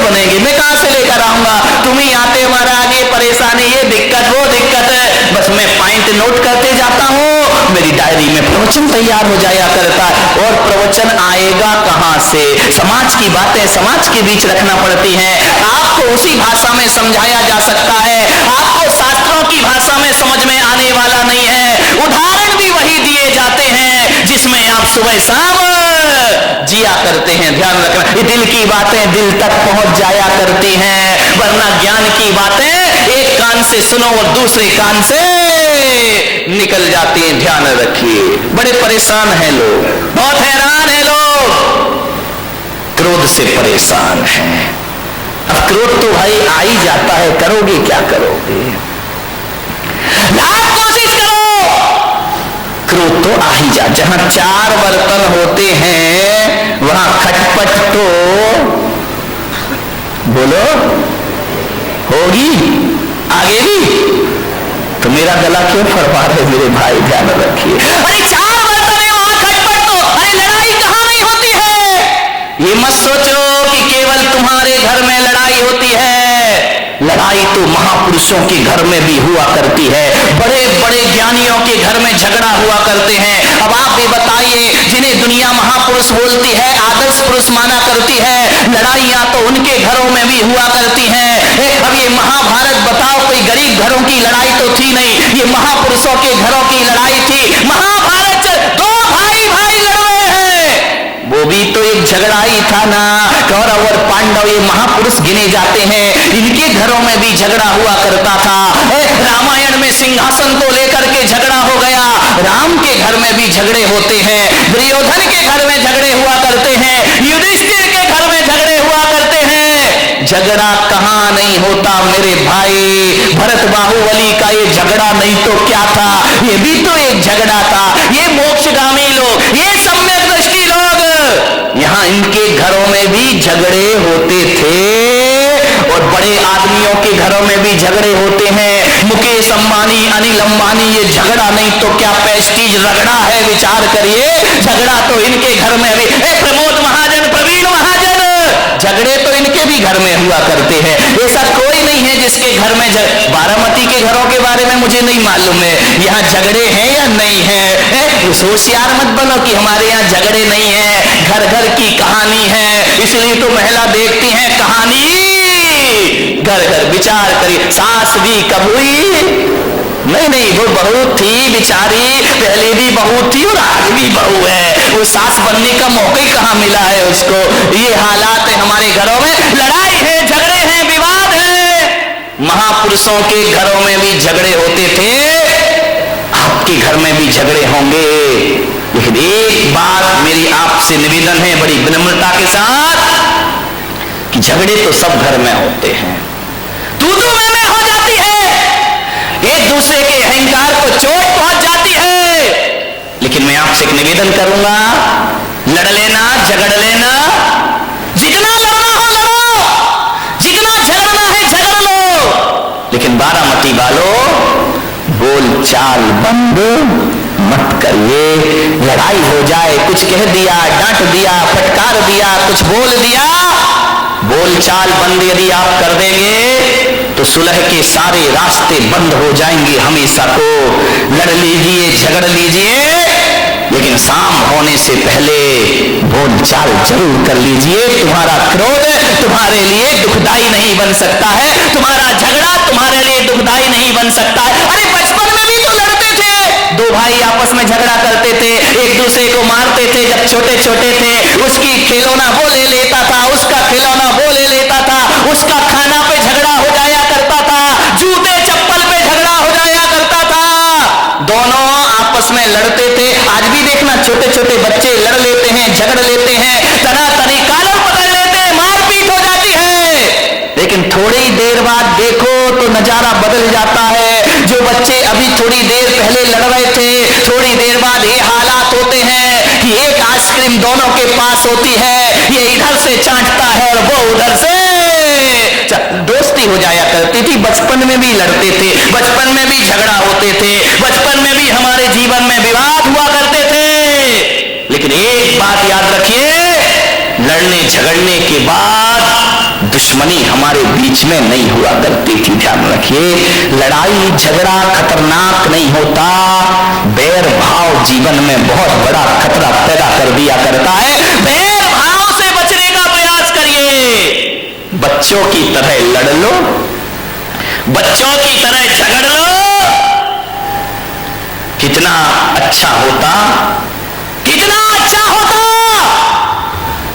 बनेगी, मैं कहां से लेकर आऊंगा, तुम ही आते महाराज, ये परेशानी, ये दिक्कत, वो दिक्कत है। बस मैं पॉइंट नोट करते जाता हूं, मेरी डायरी में प्रवचन तैयार हो जाया करता है। और प्रवचन आएगा कहां से? समाज की बातें समाज के बीच रखना पड़ती हैं। आपको उसी भाषा में समझाया जा सकता है, आपको शास्त्रों की भाषा में समझ में आने वाला नहीं है। उदाहरण भी वही दिए जाते हैं जिसमें आप सुबह शाम जिया करते हैं। ध्यान रखना, ये दिल की बातें दिल तक पहुंच जाया करती हैं, वरना ज्ञान की बातें एक कान से सुनो और दूसरे कान से निकल जाती हैं। ध्यान रखिए, बड़े परेशान हैं लोग, बहुत हैरान हैं लोग, क्रोध से परेशान हैं। अब क्रोध तो भाई आ ही जाता है, करोगे क्या करोगे, लाख कोशिश करो, क्रोध तो आ ही जा। जहां चार बर्तन होते हैं वहां खटपट तो बोलो होगी, आगे भी। तो मेरा गला क्यों फड़फड़ा रहे मेरे भाई, ध्यान रखिए। अरे चार बर्तन है वहां खटपट तो, अरे लड़ाई कहां नहीं होती है। ये मत सोचो कि केवल तुम्हारे घर में लड़ाई होती है, लड़ाई तो महापुरुषों के घर में भी हुआ करती है, बड़े बड़े ज्ञानियों के घर में झगड़ा हुआ करते हैं। अब आप भी बताइए, जिन्हें दुनिया महापुरुष बोलती है, आदर्श पुरुष माना करती है, लड़ाइयां तो उनके घरों में भी हुआ करती हैं। अब ये महाभारत बताओ, कोई गरीब घरों की लड़ाई तो थी नहीं, ये महापुरुषों के घरों की लड़ाई थी। महाभारत दो भाई भाई लड़ रहे हैं, वो भी तो एक झगड़ा ही था ना। कौरव और पांडव ये महापुरुष गिने जाते हैं, इनके घरों में भी झगड़ा हुआ करता था। रामायण में सिंहासन को लेकर के झगड़ा हो गया, राम के घर में भी झगड़े होते हैं, दुर्योधन के घर में झगड़े हुआ करते हैं, युधिष्ठिर के घर में झगड़े हुआ करते हैं। झगड़ा कहां नहीं होता मेरे भाई, भरत बाहुबली का ये झगड़ा नहीं तो क्या था, ये भी तो एक झगड़ा था। ये मोक्षगामी लोग, ये सम्यक दृष्टि लोग, यहां इनके घरों में भी झगड़े होते थे, और बड़े आदमियों के घरों में भी झगड़े होते हैं। मुकेश अंबानी, अनिल अंबानी, ये झगड़ा नहीं तो क्या प्रेस्टीज रगड़ा है, विचार करिए। झगड़ा तो इनके घर में भी, प्रमोद महाजन, प्रवीण महाजन, झगड़े तो इनके भी घर में हुआ करते हैं। ऐसा कोई नहीं है जिसके घर में बारामती के घरों के बारे में मुझे नहीं मालूम है, यहाँ झगड़े हैं या नहीं है। होशियार मत बनो कि हमारे यहाँ झगड़े नहीं है, घर घर की कहानी है, इसलिए तो महिला देखती है कहानी घर घर। विचार करिए, सास भी कब हुई? नहीं, वो बहू थी बेचारी, पहले भी बहू थी और आज भी बहू है, वो सास बनने का मौका ही कहां मिला है उसको। ये हालात है हमारे घरों में, लड़ाई है, झगड़े हैं, विवाद है। महापुरुषों के घरों में भी झगड़े होते थे, आपके घर में भी झगड़े होंगे। लेकिन एक बात मेरी आपसे निवेदन है बड़ी विनम्रता के साथ, कि झगड़े तो सब घर में होते हैं, तू मैं हो जाती है, एक दूसरे के अहंकार को चोट पहुंच जाती है। लेकिन मैं आपसे एक निवेदन करूंगा, लड़ लेना, झगड़ लेना, जितना लड़ना हो लड़ो, जितना झगड़ना है झगड़ लो, लेकिन बारामती वालों बोल चाल बंद मत करिए। लड़ाई हो जाए, कुछ कह दिया, डांट दिया, फटकार दिया, कुछ बोल दिया, बोलचाल बंद यदि आप कर देंगे तो सुलह के सारे रास्ते बंद हो जाएंगे हमेशा को। लड़ लीजिए, झगड़ लीजिए, लेकिन शाम होने से पहले बोलचाल जरूर कर लीजिए। तुम्हारा क्रोध तुम्हारे लिए दुखदाई नहीं बन सकता है, तुम्हारा झगड़ा तुम्हारे लिए दुखदाई नहीं बन सकता है। अरे बचपन में भी तो लड़ते थे, दो भाई आपस में झगड़ा करते थे, एक दूसरे को मारते थे जब छोटे छोटे थे। उसकी खिलौना वो ले लेता था, उसका खिलौना वो ले लेता था, उसका खाना पे झगड़ा हो जाया करता था, जूते चप्पल पे झगड़ा हो जाया करता था, दोनों आपस में लड़ते थे। आज भी देखना छोटे छोटे बच्चे लड़ लेते हैं, झगड़ लेते हैं, तरह तरह कालर पकड़ लेते हैं, मारपीट हो जाती है। लेकिन थोड़ी देर बाद देखो तो नजारा बदल जाता है। जो बच्चे अभी थोड़ी देर पहले लड़ रहे थे, थोड़ी देर बाद ये हालात होते हैं कि एक आइसक्रीम दोनों के पास होती है, ये इधर से चाटता है और वो उधर से। दोस्ती हो जाया करती थी, बचपन में भी लड़ते थे, बचपन में भी झगड़ा होते थे, बचपन में भी हमारे जीवन में विवाद हुआ करते थे। लेकिन एक बात याद रखिए, लड़ने झगड़ने के बाद दुश्मनी हमारे बीच में नहीं हुआ करती थी। ध्यान रखिए, लड़ाई झगड़ा खतरनाक नहीं होता, बैर भाव जीवन में बहुत बड़ा खतरा पैदा कर दिया करता है। बैर भाव से बचने का प्रयास करिए। बच्चों की तरह लड़ लो, बच्चों की तरह झगड़ लो, कितना अच्छा होता, कितना अच्छा होता।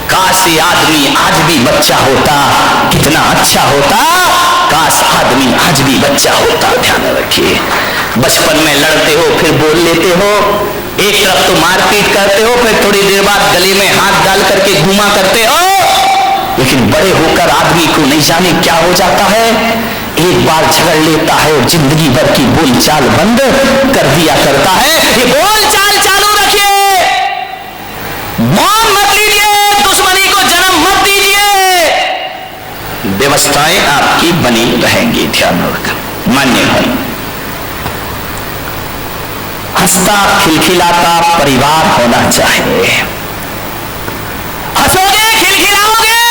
काश ये आदमी आज भी बच्चा होता, कितना अच्छा होता। काश आदमी आज भी बच्चा होता। ध्यान रखिए, बचपन में लड़ते हो, फिर बोल लेते हो, एक तरफ तो मारपीट करते हो, फिर थोड़ी देर बाद गले में हाथ डाल करके घूमा करते हो, लेकिन बड़े होकर आदमी को नहीं जाने क्या हो जाता है। एक बार झगड़ लेता है और जिंदगी भर की बोलचाल बंद कर दिया करता है। ये बोलचाल चालू रखिए, मौन मत लीजिए, दुश्मनी को जन्म मत दीजिए, व्यवस्थाएं आपकी बनी रहेंगी। ध्यान रखना, मान्य है। हंसता खिलखिलाता परिवार होना चाहिए। हंसोगे, खिलखिलाओगे,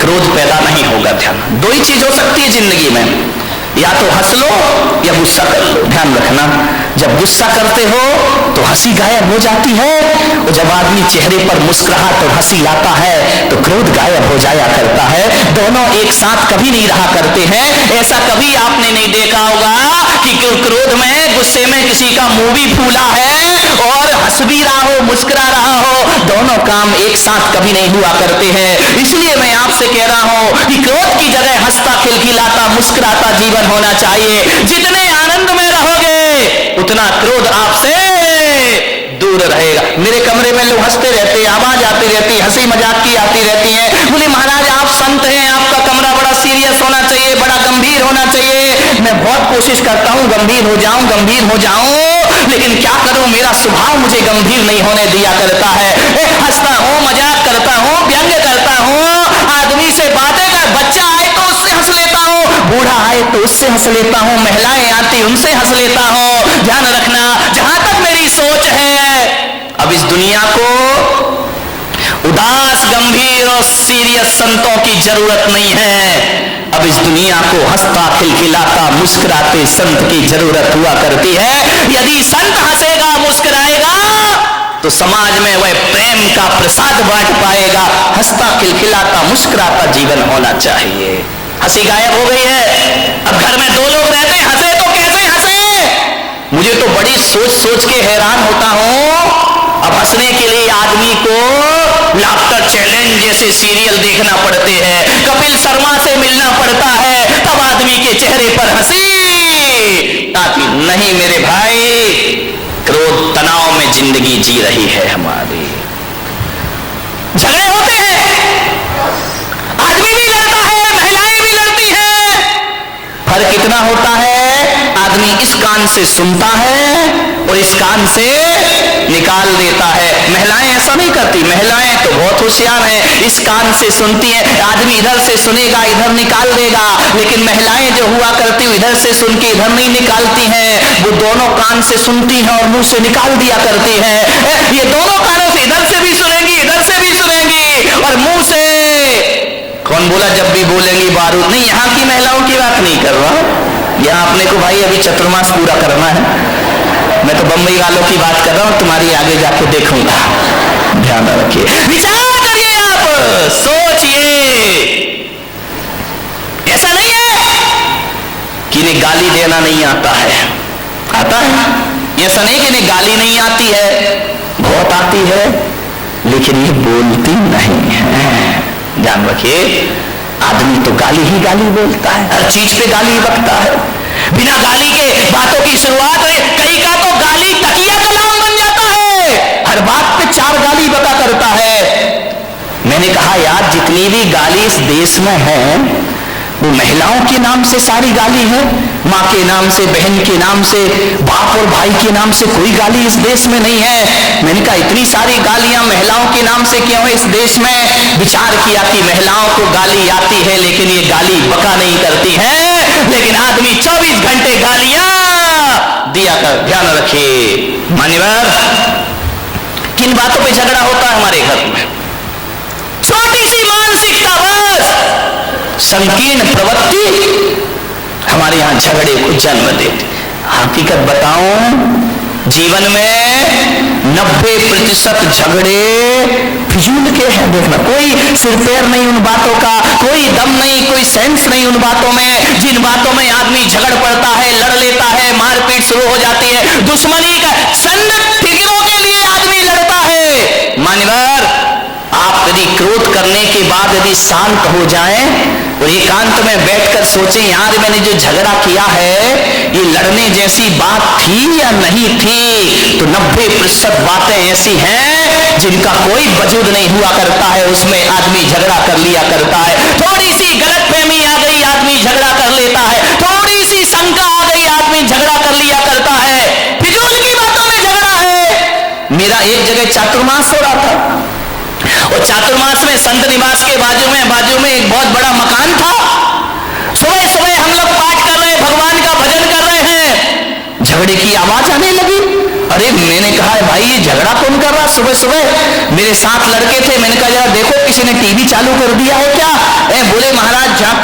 क्रोध पैदा नहीं होगा। ध्यान, दो ही चीज हो सकती है जिंदगी में, या तो हंस लो या गुस्सा कर लो। ध्यान रखना, जब गुस्सा करते हो तो हंसी गायब हो जाती है, और जब आदमी चेहरे पर मुस्कुराहट और हंसी लाता है तो क्रोध गायब हो जाया करता है। दोनों एक साथ कभी नहीं रहा करते हैं। ऐसा कभी आपने नहीं देखा होगा कि क्रोध में, गुस्से में किसी का मुंह भी फूला है और हंस भी रहा हो, मुस्कुरा रहा हो। दोनों काम एक साथ कभी नहीं हुआ करते हैं। इसलिए मैं आपसे कह रहा हूं कि क्रोध की जगह हंसता खिलखिलाता मुस्कुराता जीवन होना चाहिए। जितने आनंद में रहोगे उतना क्रोध आपसे दूर रहेगा। मेरे कमरे में लोग हंसते रहते हैं, आवाज आती रहती है, हंसी मजाक की आती रहती है। बोले महाराज आप संत हैं, आपका कमरा बड़ा सीरियस होना चाहिए, बड़ा गंभीर होना चाहिए। मैं बहुत कोशिश करता हूं गंभीर हो जाऊं, गंभीर हो जाऊं, लेकिन क्या करूं, मेरा स्वभाव मुझे गंभीर नहीं होने दिया करता है। हंसता हूं, मजाक करता हूं, व्यंग करता हूं, आदमी से बातें कर, बच्चा आए तो उससे हंस लेता हूं, बूढ़ा आए तो उससे हंस लेता हूं, महिलाएं आती उनसे हंस लेता हूं। ध्यान रखना, जहां तक मेरी सोच है, अब इस दुनिया को उदास गंभीर और सीरियस संतों की जरूरत नहीं है। अब इस दुनिया को हंसता खिलखिलाता मुस्कुराते संत की जरूरत हुआ करती है। यदि संत हंसेगा मुस्कुराएगा तो समाज में वह प्रेम का प्रसाद बांट पाएगा। हंसता खिलखिलाता मुस्कुराता जीवन होना चाहिए। हंसी गायब हो गई है। अब घर में दो लोग रहते, हंसे तो कैसे हंसे? मुझे तो बड़ी सोच सोच के हैरान होता हूं। अब हंसने के लिए आदमी को लाफ्टर चैलेंज जैसे सीरियल देखना पड़ते हैं, कपिल शर्मा से मिलना पड़ता है, तब आदमी के चेहरे पर हंसी आती नहीं। मेरे भाई, क्रोध तनाव में जिंदगी जी रही है हमारी। झगड़े होते हैं, आदमी भी लड़ता है, महिलाएं भी लड़ती हैं। फर्क इतना होता है, आदमी इस कान से सुनता है और इस कान से निकाल देता है। महिलाएं ऐसा नहीं करती, महिलाएं तो बहुत होशियार हैं, इस कान से सुनती हैं। आदमी इधर से सुनेगा, इधर निकाल देगा, लेकिन महिलाएं जो हुआ करती इधर से सुन के इधर नहीं निकालती हैं, वो दोनों कान से सुनती हैं और मुंह से निकाल दिया करती हैं। ये दोनों कानों से इधर से भी सुनेंगी, इधर से भी सुनेंगी, और मुंह से कौन बोला जब भी बोलेंगी बारूद नहीं। यहाँ की महिलाओं की बात नहीं कर रहा, यहाँ अपने को भाई अभी चतुर्मास पूरा करना है। मैं तो बम्बई वालों की बात कर रहा हूं, तुम्हारी आगे जाके देखूंगा। ध्यान रखिए, विचार करिए, आप सोचिए। ऐसा नहीं है कि इन्हें गाली देना नहीं आता है, आता है। ऐसा नहीं कि इन्हें गाली नहीं आती है, बहुत आती है, लेकिन ये बोलती नहीं है। ध्यान रखिए, आदमी तो गाली ही गाली बोलता है, हर चीज पे गाली बकता है। बिना गाली के बातों की शुरुआत है, कई का तो गाली तकिया कलाम बन जाता है, हर बात पे चार गाली बका करता है। मैंने कहा यार, जितनी भी गाली इस देश में है वो महिलाओं के नाम से सारी गाली है, माँ के नाम से, बहन के नाम से, बाप और भाई के नाम से कोई गाली इस देश में नहीं है। मैंने कहा इतनी सारी गालियां महिलाओं के नाम से क्यों है इस देश में? विचार किया कि महिलाओं को गाली आती है, लेकिन ये गाली बका नहीं करती है, लेकिन आदमी 24 घंटे गालियां दिया कर। ध्यान रखिए मान्यवर, किन बातों पर झगड़ा होता है हमारे घर में? छोटी सी मानसिकता संकीर्ण प्रवृत्ति हमारे यहां झगड़े को जन्म देती। हकीकत बताऊं, जीवन में 90% झगड़े फिजूल के हैं। देखना, कोई सिर पैर नहीं उन बातों का, कोई दम नहीं, कोई सेंस नहीं उन बातों में। जिन बातों में आदमी झगड़ पड़ता है, लड़ लेता है, मारपीट शुरू हो जाती है, दुश्मनी का चंद फिक्रों के लिए आदमी लड़ता है। मान्यवर, आप यदि क्रोध करने के बाद यदि शांत हो जाएं और एकांत में बैठकर सोचें, यार मैंने जो झगड़ा किया है ये लड़ने जैसी बात थी या नहीं थी, तो 90% बातें ऐसी हैं जिनका कोई वजूद नहीं हुआ करता है, उसमें आदमी झगड़ा कर लिया करता है। थोड़ी सी गलतफहमी आ गई, आदमी झगड़ा कर लेता है। थोड़ी सी शंका आ गई, आदमी झगड़ा कर लिया करता है। फिजूल की बातों में झगड़ा है। मेरा एक जगह चातुर्मास हो रहा था और चातुर्मास में संत निवास के बाजू में एक बहुत बड़ा मकान था। सुबह सुबह हम लोग पाठ कर रहे हैं, भगवान का भजन कर रहे हैं, झगड़े की आवाज आने लगी। अरे मैंने कहा भाई ये झगड़ा कौन कर रहा सुबह सुबह? मेरे साथ लड़के थे, मैंने कहा जरा देखो किसी ने टीवी चालू कर दिया है क्या? बोले महाराज जहां